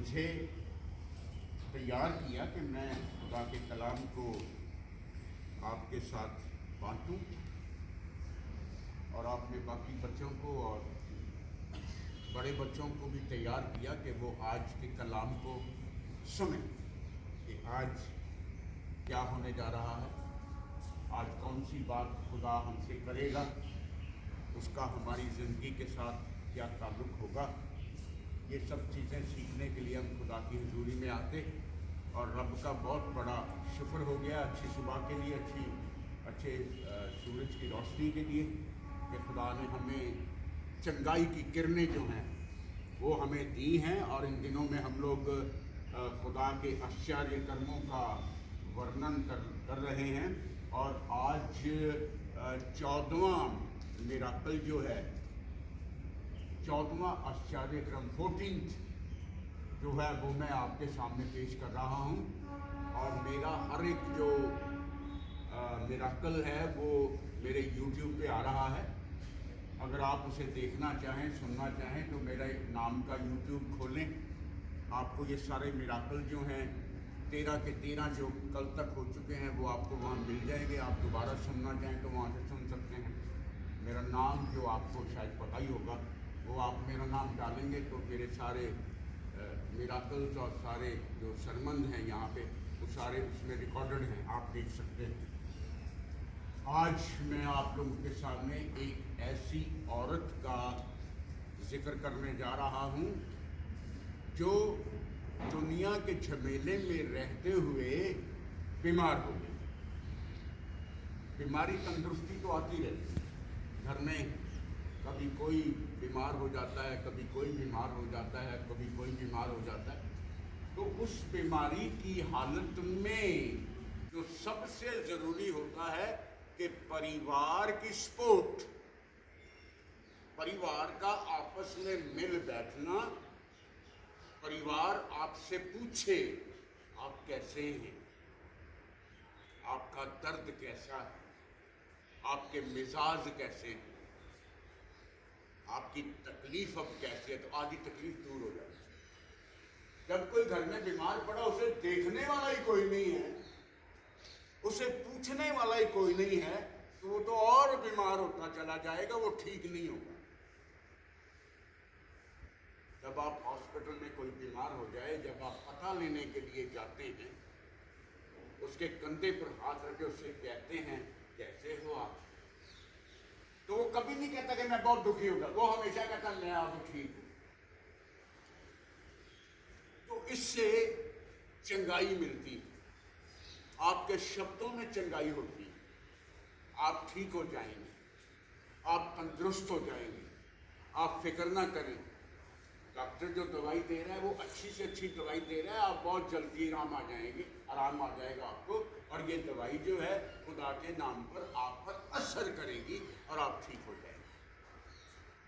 मुझे तैयार किया कि मैं खुदा के कलाम को आपके साथ बांटूं और आपने बाकी बच्चों को और बड़े बच्चों को भी तैयार किया कि वो आज के कलाम को सुने कि आज क्या होने जा रहा है, आज कौन सी बात खुदा हमसे करेगा, उसका हमारी ज़िंदगी के साथ क्या ताल्लुक़ होगा। ये सब चीज़ें सीखने के लिए हम खुदा की हुजूरी में आते और रब का बहुत बड़ा शुक्र हो गया अच्छी सुबह के लिए, अच्छे सूरज की रोशनी के लिए कि खुदा ने हमें चंगाई की किरणें जो हैं वो हमें दी हैं। और इन दिनों में हम लोग खुदा के आश्चर्य कर्मों का वर्णन कर रहे हैं और आज 14वां मिराकल जो है, 14वां आश्चर्य क्रम 14th जो है वो मैं आपके सामने पेश कर रहा हूँ। और मेरा हर एक जो मिराकल है वो मेरे YouTube पे आ रहा है। अगर आप उसे देखना चाहें, सुनना चाहें तो मेरा एक नाम का YouTube खोलें, आपको ये सारे मिराकल जो हैं 13 के 13 जो कल तक हो चुके हैं वो आपको वहाँ मिल जाएंगे। आप दोबारा सुनना चाहें तो वहाँ से सुन सकते हैं। मेरा नाम जो आपको शायद पता ही होगा, वो आप मेरा नाम डालेंगे तो मेरे सारे मिराकल्स और सारे जो सरमन हैं यहाँ पे वो सारे उसमें रिकॉर्डेड हैं, आप देख सकते हैं। आज मैं आप लोगों के सामने एक ऐसी औरत का जिक्र करने जा रहा हूँ जो दुनिया के झमेले में रहते हुए बीमार हो गई। बीमारी तंदुरुस्ती तो आती रहती है, घर में कभी कोई बीमार हो जाता है, कभी कोई बीमार हो जाता है, कभी कोई बीमार हो जाता है। तो उस बीमारी की हालत में जो सबसे ज़रूरी होता है कि परिवार की सपोर्ट, परिवार का आपस में मिल बैठना, परिवार आपसे पूछे आप कैसे हैं, आपका दर्द कैसा है, आपके मिजाज कैसे हैं, आपकी तकलीफ अब कैसी है, तो आधी तकलीफ दूर हो जाती है। जब कोई घर में बीमार पड़ा, उसे देखने वाला ही कोई नहीं है, उसे पूछने वाला ही कोई नहीं है, तो वो तो और बीमार होता चला जाएगा, वो ठीक नहीं होगा। जब आप हॉस्पिटल में कोई बीमार हो जाए, जब आप पता लेने के लिए जाते हैं, उसके कंधे पर हाथ रख के उससे कहते हैं कैसे हो आप, तो वो कभी नहीं कहता कि मैं बहुत दुखी होगा, वो हमेशा कहता मैं अब ठीक हूं। तो इससे चंगाई मिलती है, आपके शब्दों में चंगाई होती है, आप ठीक हो जाएंगे, आप तंदुरुस्त हो जाएंगे। आप फिक्र ना करें, डॉक्टर जो दवाई दे रहा है वो अच्छी से अच्छी दवाई दे रहा है, आप बहुत जल्दी आराम आ जाएंगे, आराम आ जाएगा आपको। और ये दवाई जो है खुदा के नाम पर आप पर असर करेगी और आप ठीक हो जाएंगे।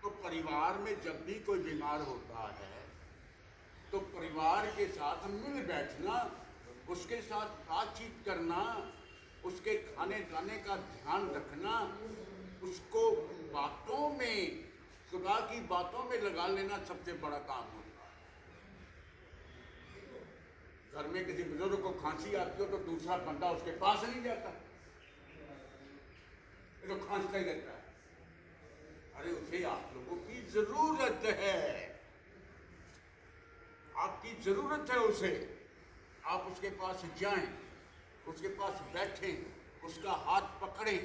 तो परिवार में जब भी कोई बीमार होता है तो परिवार के साथ मिल बैठना, उसके साथ बातचीत करना, उसके खाने खाने का ध्यान रखना, उसको बातों में, खुदा की बातों में लगा लेना सबसे बड़ा काम होता है। घर में किसी बुजुर्ग को खांसी आती हो तो दूसरा बंदा उसके पास नहीं जाता, ये तो खांसता ही रहता है। अरे उसे आप लोगों की जरूरत है, आपकी जरूरत है उसे। आप उसके पास जाएं, उसके पास बैठें, उसका हाथ पकड़ें,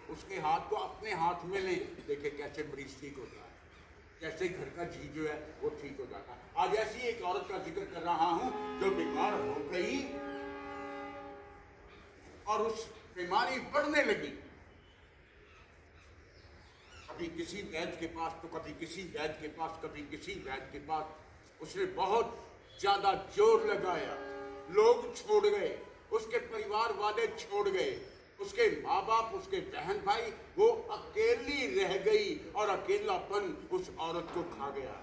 उसके हाथ को अपने हाथ में लें, देखें कैसे मरीज ठीक होता है, कैसे घर का जी जो है वो ठीक हो जाता है। आज ऐसी एक औरत का जिक्र कर रहा हूं जो बीमार हो गई और उस बीमारी बढ़ने लगी। कभी किसी वैद्य के पास तो कभी किसी वैद्य के पास, कभी किसी वैद्य के पास। उसने बहुत ज्यादा जोर लगाया, लोग छोड़ गए, उसके परिवार वाले छोड़ गए, उसके माँ बाप, उसके बहन भाई, वो अकेली रह गई और अकेलापन उस औरत को खा गया।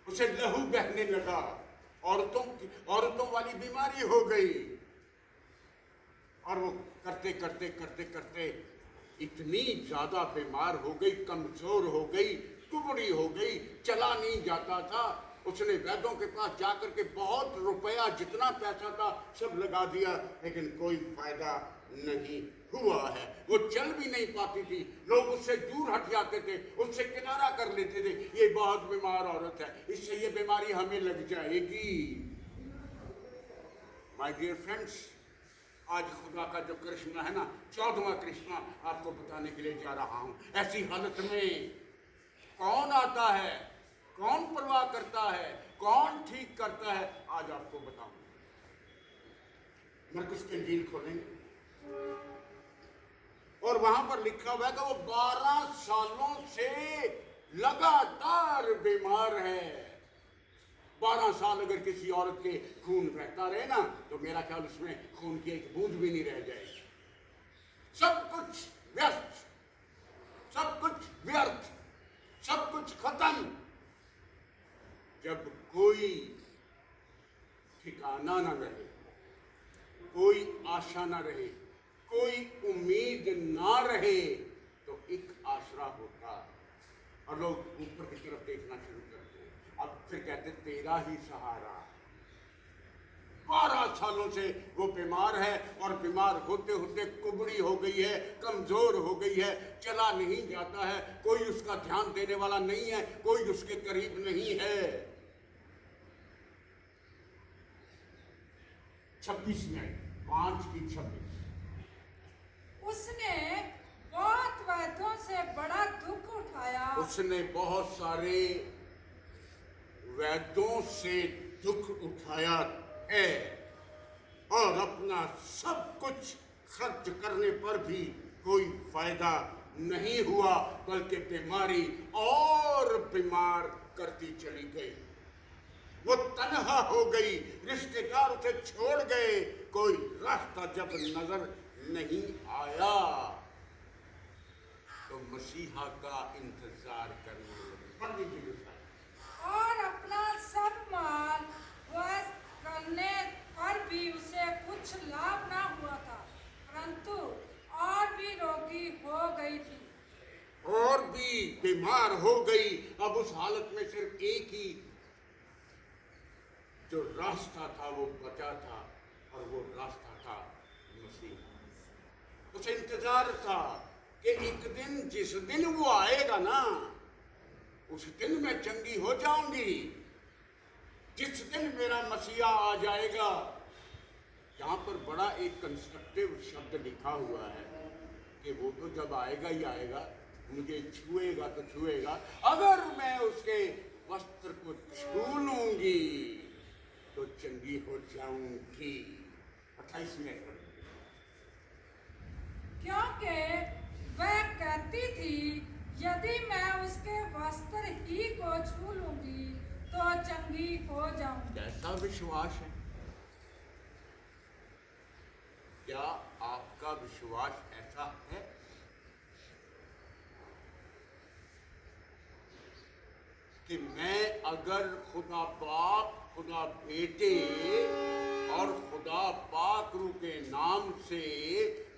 उसे लहू बहने लगा, औरतों वाली बीमारी हो गई। और वो करते करते करते करते इतनी ज्यादा बीमार हो गई, कमजोर हो गई, कुबड़ी हो गई, चला नहीं जाता था। उसने वैद्यों के पास जाकर के बहुत रुपया, जितना पैसा था सब लगा दिया, लेकिन कोई फायदा नहीं हुआ है। वो चल भी नहीं पाती थी, लोग उससे दूर हट जाते थे, उससे किनारा कर लेते थे, ये बहुत बीमार औरत है, इससे ये बीमारी हमें लग जाएगी। माय डियर फ्रेंड्स, आज खुदा का जो करिश्मा है ना, 14वां करिश्मा आपको बताने के लिए जा रहा हूं। ऐसी हालत में कौन आता है, कौन परवाह करता है, कौन ठीक करता है, आज आपको बताऊं। मरकुस की इंजील खोलेंगे और वहां पर लिखा हुआ है कि वो 12 सालों से लगातार बीमार है। 12 साल अगर किसी औरत के खून बहता रहे ना, तो मेरा ख्याल उसमें खून की एक बूंद भी नहीं रह जाएगी। सब कुछ व्यस्त, सब कुछ व्यर्थ, सब कुछ खत्म। जब कोई ठिकाना ना रहे, कोई आशा ना रहे, कोई उम्मीद ना रहे, तो एक आसरा होता और लोग ऊपर की तरफ देखना शुरू करते हैं। अब फिर कहते तेरा ही सहारा। 12 सालों से वो बीमार है और बीमार होते होते कुबड़ी हो गई है, कमजोर हो गई है, चला नहीं जाता है, कोई उसका ध्यान देने वाला नहीं है, कोई उसके करीब नहीं है। 26 में 5:26 उसने बहुत वैद्यों से बड़ा दुख उठाया। उसने बहुत सारे वैद्यों से दुख उठाया है और अपना सब कुछ खर्च करने पर भी कोई फायदा नहीं हुआ, बल्कि बीमारी और बीमार करती चली गई। वो तन्हा हो गई, रिश्तेदार उसे छोड़ गए, कोई रास्ता जब नजर नहीं आया तो मसीहा का इंतजार करने लगी। और अपना सब माल वश करने पर भी उसे कुछ लाभ ना हुआ था, परंतु और भी रोगी हो गई थी, और भी बीमार हो गई। अब उस हालत में सिर्फ एक ही जो रास्ता था वो बचा था, और वो रास्ता था मसीह। उसे इंतजार था कि एक दिन, जिस दिन वो आएगा ना, उस दिन मैं चंगी हो जाऊंगी, जिस दिन मेरा मसीहा आ जाएगा। यहां पर बड़ा एक कंस्ट्रक्टिव शब्द लिखा हुआ है कि वो तो जब आएगा ही आएगा, मुझे छुएगा तो छुएगा, अगर मैं उसके वस्त्र को छू लूंगी तो चंगी हो जाऊंगी। 28 में क्योंकि वह कहती थी, यदि मैं उसके वस्त्र ही को छू लूंगी तो चंगी हो जाऊंगी। कैसा विश्वास है? क्या आपका विश्वास ऐसा है? कि मैं अगर खुदा बाप, खुदा बेटे और खुदा पाक रूह के नाम से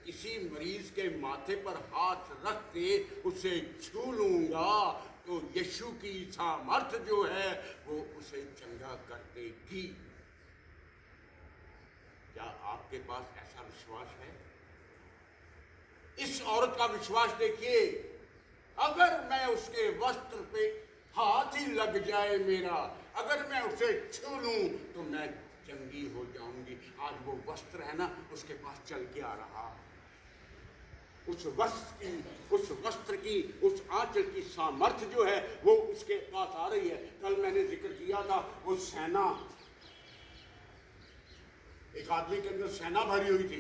किसी मरीज के माथे पर हाथ रख के उसे छू लूंगा, तो यीशु की सामर्थ जो है वो उसे चंगा कर देगी। क्या आपके पास ऐसा विश्वास है? इस औरत का विश्वास देखिए, अगर मैं उसके वस्त्र पे हाथ ही लग जाए मेरा, अगर मैं उसे छू लूं तो मैं चंगी हो जाऊंगी। आज वो वस्त्र है ना, उसके पास चल के आ रहा, उस वस्त्र की, उस आंचल की सामर्थ्य जो है वो उसके पास आ रही है। कल मैंने जिक्र किया था, वो सेना, एक आदमी के अंदर सेना भरी हुई थी,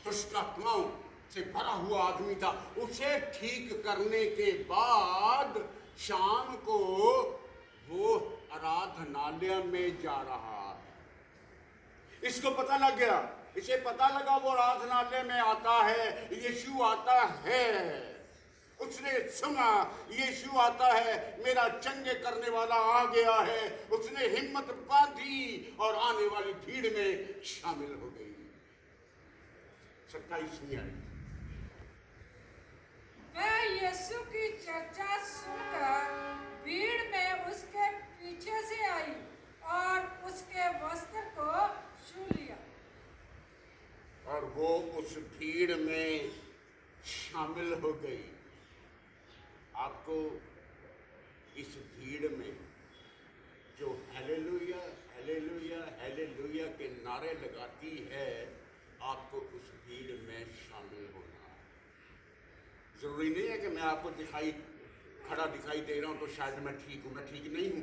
दुष्ट आत्माओं से भरा हुआ आदमी था। उसे ठीक करने के बाद शाम को वो आराधनालय में जा रहा। इसको पता लग गया, इसे पता लगा वो आराधनालय में आता है, यीशु आता है। उसने सुना यीशु आता है, मेरा चंगे करने वाला आ गया है। उसने हिम्मत बांधी और आने वाली भीड़ में शामिल हो गई। 27 में आई। वह यीशु की चर्चा सुनकर भीड़ में उसके पीछे से आई और उसके वस्त्र को छू लिया। और वो उस भीड़ में शामिल हो गई। आपको इस भीड़ में जो हालेलुया हालेलुया हालेलुया के नारे लगाती है, आपको उस भीड़ में शामिल होना है। जरूरी नहीं है कि मैं आपको खड़ा दिखाई दे रहा हूं तो शायद मैं ठीक हूं। मैं ठीक नहीं हूं।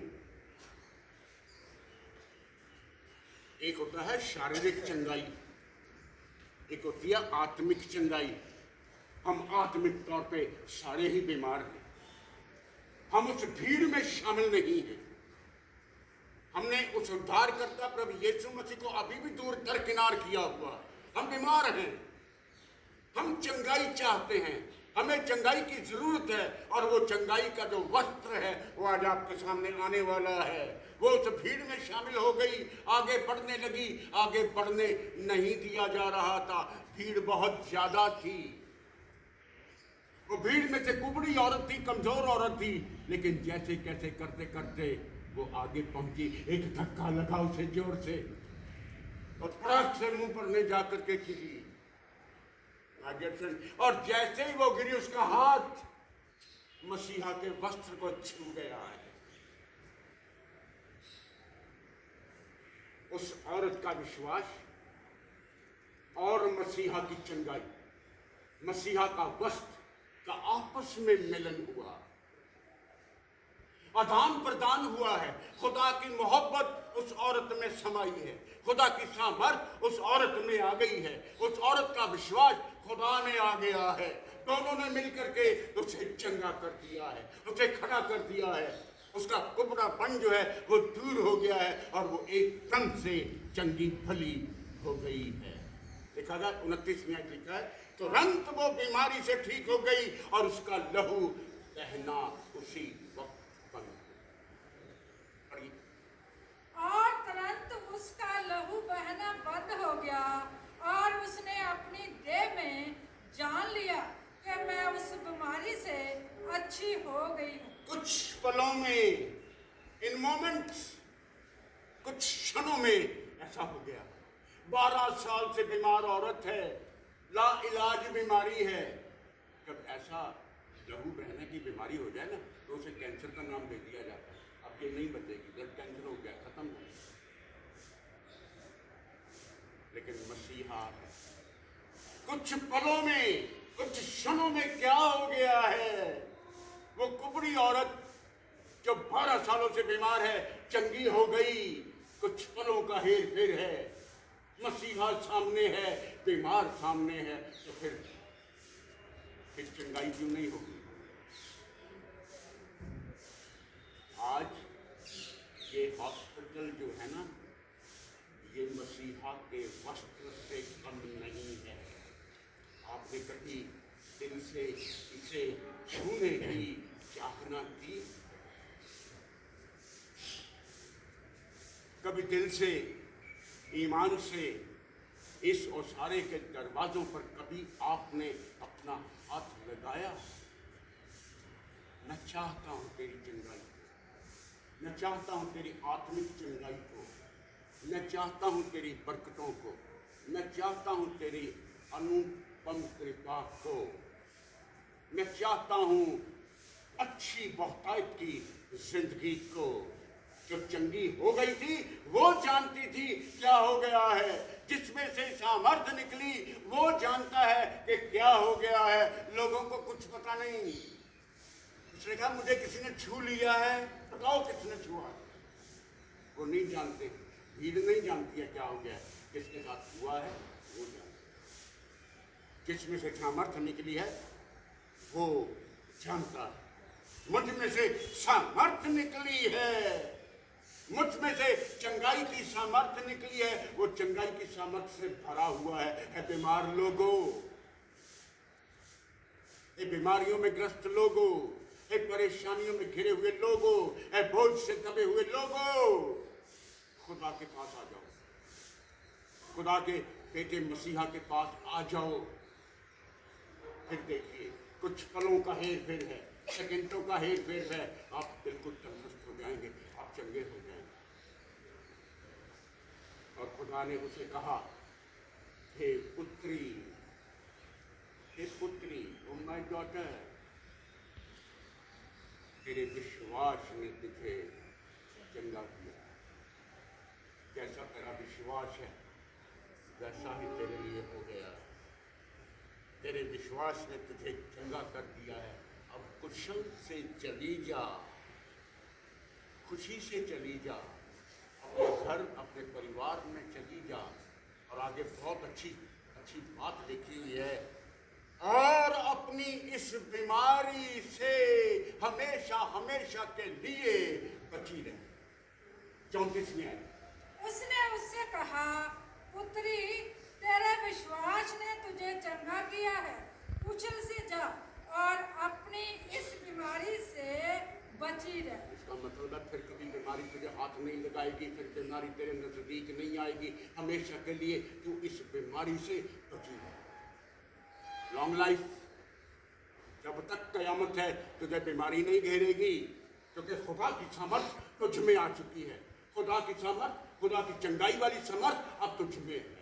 एक होता है शारीरिक चंगाई, एक होती है आत्मिक चंगाई। हम आत्मिक तौर पे सारे ही बीमार हैं। हम उस भीड़ में शामिल नहीं हैं। हमने उस उद्धारकर्ता प्रभु यीशु मसीह को अभी भी दूर दरकिनार किया हुआ। हम बीमार हैं। हम चंगाई चाहते हैं। हमें चंगाई की जरूरत है। और वो चंगाई का जो वस्त्र है वो आज आपके सामने आने वाला है। वो उस भीड़ में शामिल हो गई, आगे बढ़ने लगी। आगे बढ़ने नहीं दिया जा रहा था। भीड़ बहुत ज्यादा थी। वो भीड़ में से कुबड़ी औरत थी, कमजोर औरत थी, लेकिन जैसे कैसे करते करते वो आगे पहुंची। एक धक्का लगा उसे जोर से और फटाक से मुंह पर ले जाकर के गिरी। और जैसे ही वो गिरी, उसका हाथ मसीहा के वस्त्र को छू गया है। उस औरत का विश्वास और मसीहा की चंगाई, मसीहा का वस्त्र का आपस में मिलन हुआ, आदान प्रदान हुआ है। खुदा की मोहब्बत उस औरत में समाई है। खुदा की सामर्थ उस औरत में आ गई है। उस औरत का विश्वास खुदा में आ गया है। दोनों ने मिलकर के उसे चंगा कर दिया है, उसे खड़ा कर दिया है। उसका कुबड़ापन जो है वो दूर हो गया है और वो एकदम से चंगी भली हो गई है। लिखा था 29 में लिखा है, तुरंत वो बीमारी से ठीक हो गई और उसका लहू बहना उसी वक्त बंद। और तुरंत उसका लहू बहना बंद हो गया और उसने अपनी देह में जान लिया कि मैं उस बीमारी से अच्छी हो गई हूँ। कुछ पलों में, इन मोमेंट्स, कुछ क्षणों में ऐसा हो गया। 12 साल से बीमार औरत है, ला इलाज बीमारी है। जब ऐसा लहू बहने की बीमारी हो जाए ना, तो उसे कैंसर का नाम दे दिया जाता है। अब ये नहीं बचेगी, ब्लड कैंसर हो गया, खत्म हो गया। लेकिन मसीहा कुछ पलों में, कुछ क्षणों में क्या हो गया है। वो कुबड़ी औरत जो 12 सालों से बीमार है, चंगी हो गई। कुछ पलों का हेर फेर है। मसीहा सामने है, बीमार सामने है, तो फिर चंगाई क्यों नहीं होगी। आज ये हॉस्पिटल जो है ना, ये मसीहा के वस्त्र से कम नहीं है। आपने कभी दिल से इसे छूने की चाहना की? कभी दिल से, ईमान से इस ओसारे के दरवाजों पर कभी आपने अपना हाथ लगाया? मैं चाहता हूं तेरी चंगाई को, मैं चाहता हूं तेरी आत्मिक चंगाई को, मैं चाहता हूं तेरी बरकतों को, मैं चाहता हूं तेरी अनुपम कृपा को, मैं चाहता हूं अच्छी बहुतायत की जिंदगी को। जो चंगी हो गई थी वो जानती थी क्या हो गया है। जिसमें से सामर्थ्य निकली वो जानता है कि क्या हो गया है। लोगों को कुछ पता नहीं। उसने कहा मुझे किसी ने छू लिया है, बताओ किसने छुआ है। वो नहीं जानते, भीड़ नहीं जानती है क्या हो गया है। किसके साथ हुआ है वो जानते। जिसमें से सामर्थ्य निकली है वो जानता है। मुझ में से सामर्थ्य निकली है, मुझ में से चंगाई की सामर्थ्य निकली है। वो चंगाई की सामर्थ्य से भरा हुआ है बीमार लोगों, ये बीमारियों में ग्रस्त लोगों, ये परेशानियों में घिरे हुए लोगों, ये बोझ से दबे हुए लोगों, खुदा के पास आ जाओ। खुदा के बेटे मसीहा के पास आ जाओ। फिर देखिए कुछ पलों का हेर फेर है, सेकंडों का हेर फेर है, आप बिल्कुल तंदुरुस्त हो जाएंगे, आप चंगे हो जाएंगे। और खुदा ने उसे कहा, हे पुत्री, हे पुत्री, ओ माय डॉटर, तेरे विश्वास ने तुझे चंगा किया। जैसा तेरा विश्वास है वैसा ही तेरे लिए हो गया। तेरे विश्वास ने तुझे चंगा कर दिया है। अब कुशल से चली जा, खुशी से चली जा, अपने घर अपने परिवार में चली जा। और आगे बहुत अच्छी बात लिखी हुई है, और अपनी इस बीमारी से हमेशा हमेशा के लिए बची रहे। 34 में है। उसने उससे कहा, पुत्री, तेरे विश्वास ने तुझे चंगा किया है, उछल से जा और अपनी इस बीमारी से बची रह। इसका मतलब है फिर कभी बीमारी तुझे हाथ नहीं लगाएगी, फिर बीमारी तेरे नजदीक नहीं आएगी। हमेशा के लिए तू इस बीमारी से बची रह। लॉन्ग लाइफ, जब तक कयामत है तुझे बीमारी नहीं घेरेगी, क्योंकि खुदा की समर्थ तुझ में आ चुकी है। खुदा की समर्थ, खुदा की चंगाई वाली समर्थ अब तुझ में है।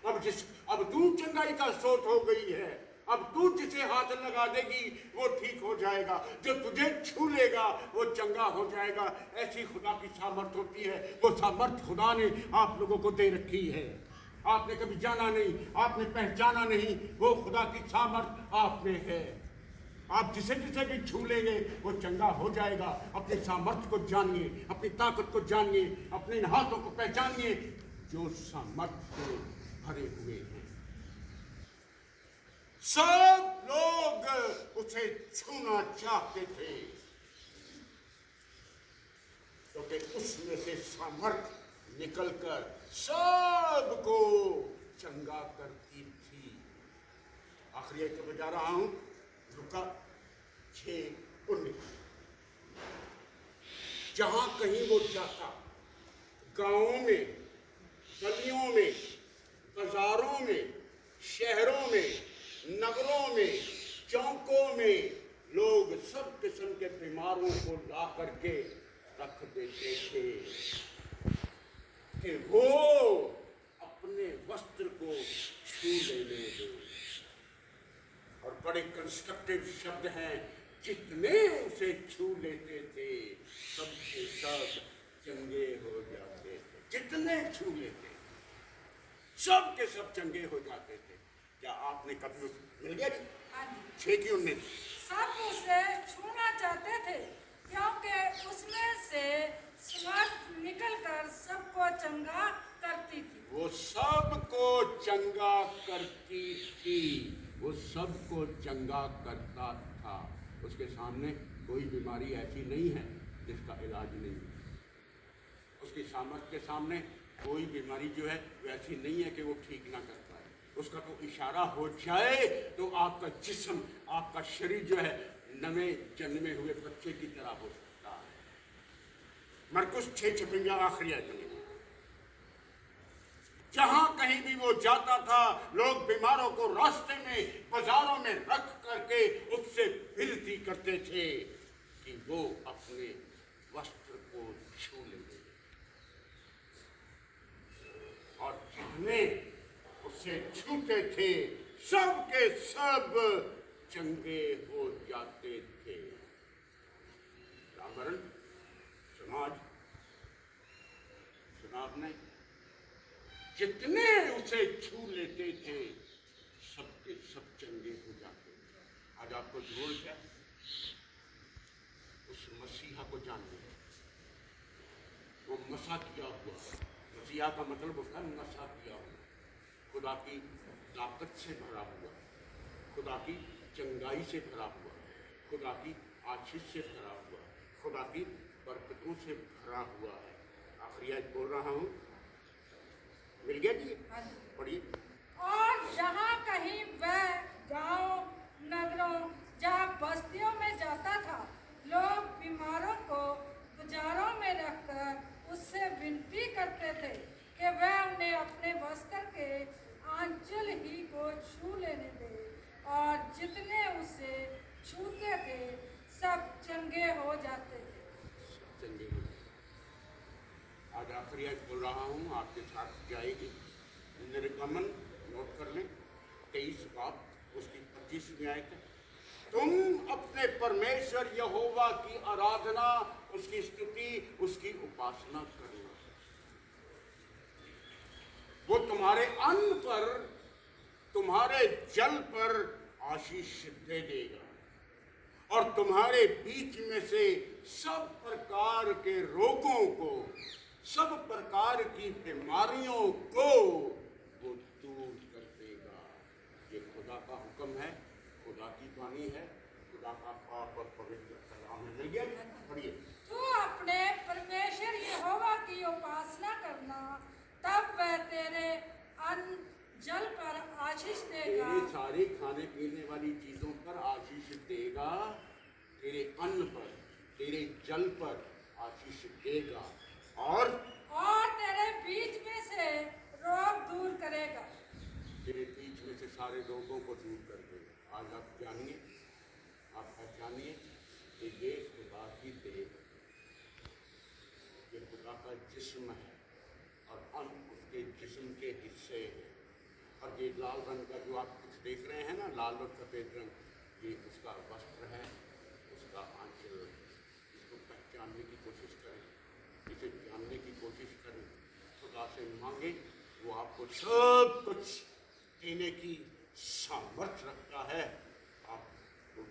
अब तू चंगाई का स्रोत हो गई है। अब तू जिसे हाथ लगा देगी वो ठीक हो जाएगा, जो तुझे छू लेगा वो चंगा हो जाएगा। ऐसी खुदा की सामर्थ होती है। वो सामर्थ खुदा ने आप लोगों को दे रखी है। आपने कभी जाना नहीं, आपने पहचाना नहीं, वो खुदा की सामर्थ आप में है। आप जिसे जिसे भी छू लेंगे वो चंगा हो जाएगा। अपनी सामर्थ को जानिए, अपनी ताकत को जानिए, अपने इन हाथों को पहचानिए जो सामर्थ से भरे हुए हैं। सब लोग उसे छूना चाहते थे, क्योंकि उसमें से सामर्थ निकलकर सबको चंगा करती थी। आखिरी आयत में जा रहा हूं, लूका 6:19। जहां कहीं वो जाता, गांवों में, गलियों में, बाजारों में, शहरों में, नगरों में, चौकों में लोग सब किस्म के बीमारों को ला करके रख देते थे कि वो अपने वस्त्र को छू लेने दो। और बड़े कंस्ट्रक्टिव शब्द हैं, जितने उसे छू लेते थे सबके सब चंगे हो जाते थे। जितने छू लेते सब के सब चंगे हो जाते थे। क्या आपने कभी मिल गया? 6:19। सब उसे छूना चाहते थे, क्योंकि उसमें से समर्थ निकलकर सबको चंगा करती थी। वो सबको चंगा करती थी, वो सबको चंगा करता था। उसके सामने कोई बीमारी ऐसी नहीं है जिसका इलाज नहीं है। उसकी सामर्थ के सामने कोई बीमारी जो है वैसी नहीं है कि वो ठीक ना कर पाए। उसका तो इशारा हो जाए तो आपका जिस्म, आपका शरीर जो है नवे जन्मे हुए बच्चे की तरह हो सकता है। मरकुस 6:56 आखिरी आयत में। जहां कहीं भी वो जाता था, लोग बीमारों को रास्ते में, बाजारों में रख करके उससे विनती करते थे कि वो अपने वस्त्र को छू लेंगे। और जितने उससे छूते थे सब के सब चंगे हो जाते थे। जागरण, समाज, सुना आपने? जितने उसे छू लेते थे सबके सब चंगे हो जाते थे। आज आपको जरूरत है उस मसीहा को जानने। वो मसा किया हुआ, मसीहा का मतलब होता है मसा किया हुआ, खुदा की ताकत से भरा हुआ, खुदा की चंगाई से भरा हुआ, खुदा की आशीष से भरा हुआ, खुदा की बरकतों से भरा हुआ है। आखिरी आयत बोल रहा हूँ, मिल गया जी? पढ़िए। और जहाँ कहीं वह गांव, नगरों, जहाँ बस्तियों में जाता था, लोग बीमारों को बाजारों में रखकर उससे विनती करते थे कि वह उन्हें अपने वस्त्र के आंचल ही को छू लेने दे। और जितने उसे छूते थे सब चंगे हो जाते थे। चंगे हो जाए। आज आखिरी आयत बोल रहा हूँ, आपके साथ जाएगी। निर्गमन नोट कर लें, 23 बाब उसकी 25वीं आयत है। तुम अपने परमेश्वर यहोवा की आराधना, उसकी स्तुति, उसकी उपासना करना। वो तुम्हारे अन्न पर, तुम्हारे जल पर आशीष दे देगा और तुम्हारे बीच में से सब प्रकार के रोगों को, सब प्रकार की बीमारियों को वो दूर कर देगा। ये खुदा का हुक्म है, खुदा की वाणी है, खुदा का पाक और पवित्र कलाम है। मिल गया? पढ़िए। तू अपने परमेश्वर यहोवा की उपासना करना, तब वह तेरे अन्न जल पर आशीष देगा। तेरे सारे खाने पीने वाली चीजों पर आशीष देगा, तेरे अन्न पर, तेरे जल पर आशीष देगा और तेरे बीच में से रोग दूर करेगा। तेरे बीच में से सारे रोगों को दूर कर देगा। आज आप जानिए, आप पहचानिए कि ये खुदा की देह है, ये खुदा का जिस्म है और हम उसके जिस्म के हिस्से हैं। और ये लाल रंग का जो आप कुछ देख रहे हैं ना, लाल और सफ़ेद रंग, ये उसका वस्त्र है, उसका आंचल। इसको पहचानने की कोशिश करें, इसे जानने की कोशिश करें, खुदा से मांगे। वो आपको सब कुछ देने की सामर्थ्य रखता है। आप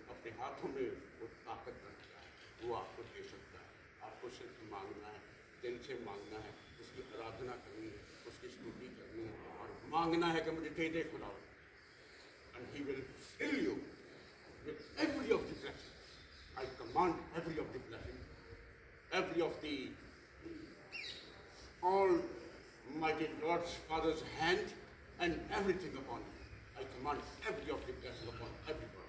अपने हाथों में वो ताकत रखता है, वो आपको दे सकता है। आपको सिर्फ मांगना है, दिल से मांगना है, उसकी आराधना करनी है, उसकी स्तुति करनी है और मांगना है कि मुझे दे दे खुदा। And he will fill you with every of the blessings. I command every of the blessings, every of the Almighty Lord's Father's hand and everything upon you. I command every of the blessings upon everybody.